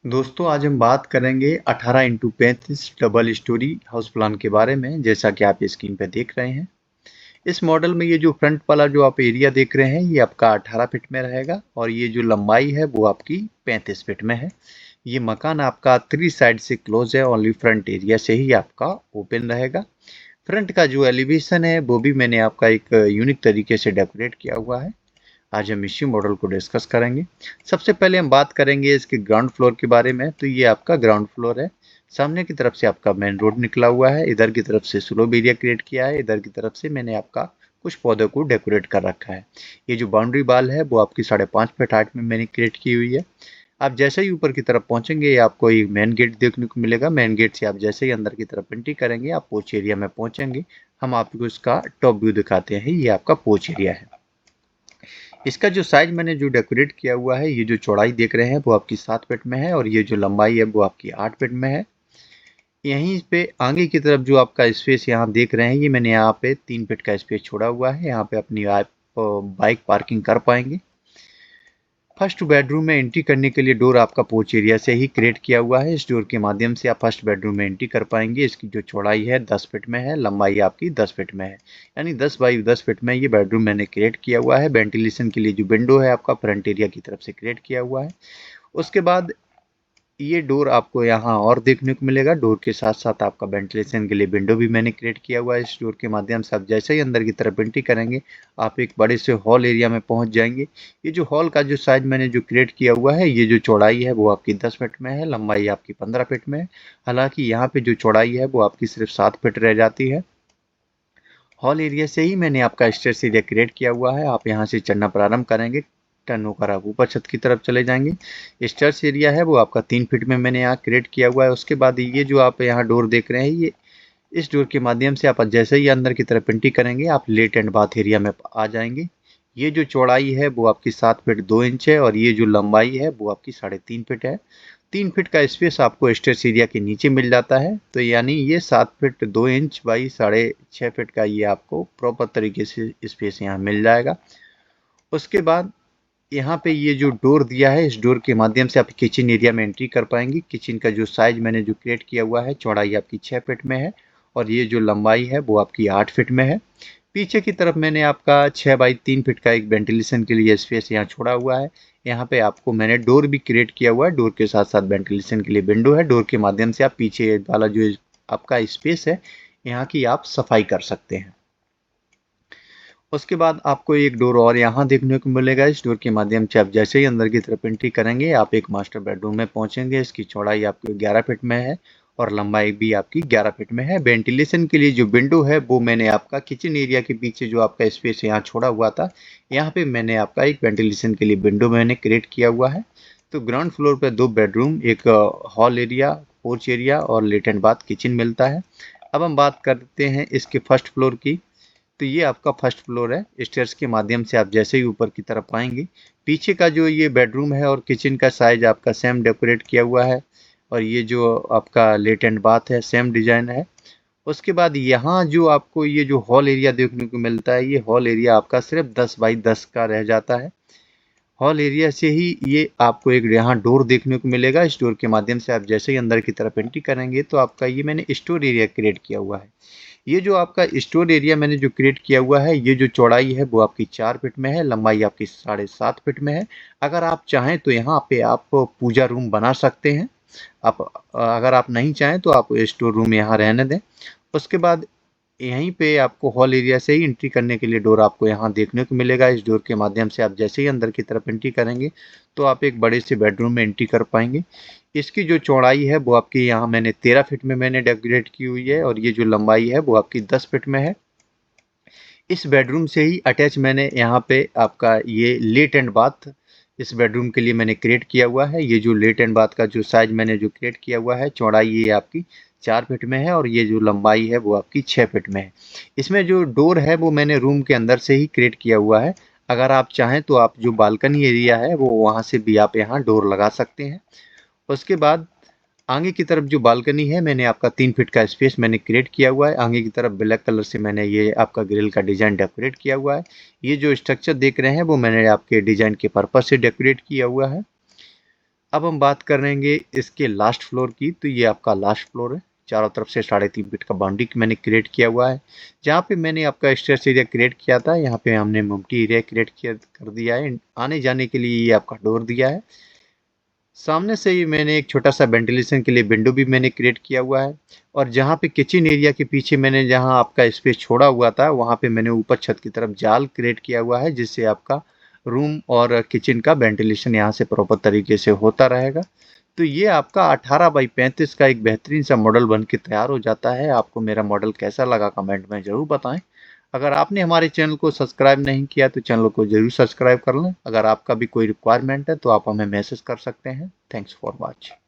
दोस्तों आज हम बात करेंगे 18x35 double storey house plan के बारे में। जैसा कि आप स्क्रीन पे देख रहे हैं, इस मॉडल में ये जो फ्रंट वाला जो आप एरिया देख रहे हैं ये आपका 18 फीट में रहेगा और ये जो लंबाई है वो आपकी 35 फीट में है। ये मकान आपका 3 साइड से क्लोज है, ओनली फ्रंट एरिया से ही आपका ओपन रहेगा। फ्रंट का जो एलिवेशन है वो भी मैंने आपका एक यूनिक तरीके से डेकोरेट किया हुआ है। आज हम इसी मॉडल को डिस्कस करेंगे। सबसे पहले हम बात करेंगे इसके ग्राउंड फ्लोर के बारे में। तो ये आपका ग्राउंड फ्लोर है। सामने की तरफ से आपका मेन रोड निकला हुआ है, इधर की तरफ से स्लोप एरिया क्रिएट किया है, इधर की तरफ से मैंने आपका कुछ पौधों को डेकोरेट कर रखा है। ये जो बाउंड्री वाल है वो आपकी 5.5 फीट हाइट में मैंने क्रिएट की हुई है। आप जैसे ही ऊपर की तरफ पहुंचेंगे आपको एक मेन गेट देखने को मिलेगा। मेन गेट से आप जैसे ही अंदर की तरफ एंट्री करेंगे आप पोच एरिया में पहुंचेंगे। हम आपको इसका टॉप व्यू दिखाते हैं। ये आपका पोच एरिया है। इसका जो साइज मैंने जो डेकोरेट किया हुआ है, ये जो चौड़ाई देख रहे हैं वो आपकी 7 फीट में है और ये जो लंबाई है वो आपकी 8 फीट में है। यहीं पे आगे की तरफ जो आपका स्पेस यहाँ देख रहे हैं, ये मैंने यहाँ पे 3 फीट का स्पेस छोड़ा हुआ है। यहाँ पे अपनी आप बाइक पार्किंग कर पाएंगे। फर्स्ट बेडरूम में एंट्री करने के लिए डोर आपका पोर्च एरिया से ही क्रिएट किया हुआ है। इस डोर के माध्यम से आप फर्स्ट बेडरूम में एंट्री कर पाएंगे। इसकी जो चौड़ाई है 10 फीट में है, लंबाई आपकी 10 फीट में है, यानी 10 बाई 10 फीट में ये बेडरूम मैंने क्रिएट किया हुआ है। वेंटिलेशन के लिए जो विंडो है आपका फ्रंट एरिया की तरफ से क्रिएट किया हुआ है। उसके बाद ये डोर आपको यहाँ और देखने को मिलेगा। डोर के साथ साथ आपका वेंटिलेशन के लिए विंडो भी मैंने क्रिएट किया हुआ है। इस डोर के माध्यम से आप जैसे ही अंदर की तरफ एंट्री करेंगे आप एक बड़े से हॉल एरिया में पहुंच जाएंगे। ये जो हॉल का जो साइज मैंने जो क्रिएट किया हुआ है, ये जो चौड़ाई है वो आपकी 10 फीट में है, लंबाई आपकी 15 फीट में है। हालांकि यहाँ पे जो चौड़ाई है वो आपकी सिर्फ 7 फीट रह जाती है। हॉल एरिया से ही मैंने आपका स्टेयर्स एरिया क्रिएट किया हुआ है। आप यहाँ से चढ़ना प्रारंभ करेंगे, टर्न होकर आप ऊपर छत की तरफ चले जाएंगे। स्टेयर्स एरिया है वो आपका 3 फीट में मैंने यहाँ क्रिएट किया हुआ है। उसके बाद ये जो आप यहाँ डोर देख रहे हैं, ये इस डोर के माध्यम से आप जैसे ही अंदर की तरफ एंट्री करेंगे आप लेट एंड बाथ एरिया में आ जाएंगे। ये जो चौड़ाई है वो आपकी 7 फीट 2 इंच है और ये जो लंबाई है वो आपकी 3.5 फीट है। 3 फीट का स्पेस आपको स्टेयर्स एरिया के नीचे मिल जाता है। तो यानी ये 7 फीट 2 इंच बाई 6.5 फीट का ये आपको प्रॉपर तरीके से स्पेस यहाँ मिल जाएगा। उसके बाद यहाँ पे ये जो डोर दिया है, इस डोर के माध्यम से आप किचन एरिया में एंट्री कर पाएंगे। किचन का जो साइज मैंने जो क्रिएट किया हुआ है, चौड़ाई आपकी 6 फीट में है और ये जो लंबाई है वो आपकी 8 फीट में है। पीछे की तरफ मैंने आपका 6 बाई 3 फीट का एक वेंटिलेशन के लिए स्पेस यहाँ छोड़ा हुआ है। यहाँ पे आपको मैंने डोर भी क्रिएट किया हुआ है। डोर के साथ साथ वेंटिलेशन के लिए विंडो है। डोर के माध्यम से आप पीछे वाला जो आपका स्पेस है यहाँ की आप सफाई कर सकते हैं। उसके बाद आपको एक डोर और यहाँ देखने को मिलेगा। इस डोर के माध्यम से आप जैसे ही अंदर की तरफ एंट्री करेंगे आप एक मास्टर बेडरूम में पहुंचेंगे। इसकी चौड़ाई आपकी 11 फीट में है और लंबाई भी आपकी 11 फीट में है। वेंटिलेशन के लिए जो विंडो है वो मैंने आपका किचन एरिया के पीछे जो आपका स्पेस यहाँ छोड़ा हुआ था, यहाँ पे मैंने आपका एक वेंटिलेशन के लिए विंडो मैंने क्रिएट किया हुआ है। तो ग्राउंड फ्लोर पर 2 बेडरूम, एक हॉल एरिया, पोर्च एरिया और लेट एंड बाथ किचन मिलता है। अब हम बात करते हैं इसके फर्स्ट फ्लोर की। तो ये आपका फर्स्ट फ्लोर है। स्टेयर्स के माध्यम से आप जैसे ही ऊपर की तरफ आएंगे, पीछे का जो ये बेडरूम है और किचन का साइज आपका सेम डेकोरेट किया हुआ है और ये जो आपका लेट एंड बाथ है सेम डिजाइन है। उसके बाद यहाँ जो आपको ये जो हॉल एरिया देखने को मिलता है, ये हॉल एरिया आपका सिर्फ 10 बाई 10 का रह जाता है। हॉल एरिया से ही ये आपको एक यहाँ डोर देखने को मिलेगा। इस डोर के माध्यम से आप जैसे ही अंदर की तरफ एंट्री करेंगे तो आपका ये मैंने स्टोर एरिया क्रिएट किया हुआ है। ये जो आपका स्टोर एरिया मैंने जो क्रिएट किया हुआ है, ये जो चौड़ाई है वो आपकी 4 फीट में है, लंबाई आपकी 7.5 फीट में है। अगर आप चाहें तो यहाँ पे आप पूजा रूम बना सकते हैं। आप अगर आप नहीं चाहें तो आप स्टोर रूम यहाँ रहने दें। उसके बाद यहीं पे आपको हॉल एरिया से ही एंट्री करने के लिए डोर आपको यहाँ देखने को मिलेगा। इस डोर के माध्यम से आप जैसे ही अंदर की तरफ एंट्री करेंगे तो आप एक बड़े से बेडरूम में एंट्री कर पाएंगे। इसकी जो चौड़ाई है वो आपकी यहाँ मैंने 13 फीट में मैंने डेकोरेट की हुई है और ये जो लंबाई है वो आपकी 10 फीट में है। इस बेडरूम से ही अटैच मैंने यहाँ पे आपका ये लेट एंड बाथ इस बेडरूम के लिए मैंने क्रिएट किया हुआ है। ये जो लेट एंड बाथ का जो साइज मैंने जो क्रिएट किया हुआ है, चौड़ाई ये आपकी 4 फीट में है और ये जो लंबाई है वो आपकी 6 फीट में है। इसमें जो डोर है वो मैंने रूम के अंदर से ही क्रिएट किया हुआ है। अगर आप चाहें तो आप जो बालकनी एरिया है वो वहाँ से भी आप यहाँ डोर लगा सकते हैं। उसके बाद आगे की तरफ जो बालकनी है, मैंने आपका 3 फीट का स्पेस मैंने क्रिएट किया हुआ है। आगे की तरफ ब्लैक कलर से मैंने ये आपका ग्रिल का डिज़ाइन डेकोरेट किया हुआ है। ये जो स्ट्रक्चर देख रहे हैं वो मैंने आपके डिज़ाइन के पर्पज से डेकोरेट किया हुआ है। अब हम बात करेंगे इसके लास्ट फ्लोर की। तो ये आपका लास्ट फ्लोर है। चारों तरफ से 3.5 फीट का बाउंड्री मैंने क्रिएट किया हुआ है। जहाँ पे मैंने आपका स्टेयर्स एरिया क्रिएट किया था, यहाँ पे हमने मम्टी एरिया क्रिएट किया कर दिया है। आने जाने के लिए ये आपका डोर दिया है। सामने से ही मैंने एक छोटा सा वेंटिलेशन के लिए विंडो भी मैंने क्रिएट किया हुआ है। और जहाँ पे किचन एरिया के पीछे मैंने जहाँ आपका स्पेस छोड़ा हुआ था, वहाँ पे मैंने ऊपर छत की तरफ जाल क्रिएट किया हुआ है, जिससे आपका रूम और किचन का वेंटिलेशन यहाँ से प्रॉपर तरीके से होता रहेगा। तो ये आपका 18x35 का एक बेहतरीन सा मॉडल बन के तैयार हो जाता है। आपको मेरा मॉडल कैसा लगा कमेंट में ज़रूर बताएं। अगर आपने हमारे चैनल को सब्सक्राइब नहीं किया तो चैनल को जरूर सब्सक्राइब कर लें। अगर आपका भी कोई रिक्वायरमेंट है तो आप हमें मैसेज कर सकते हैं। Thanks for watching.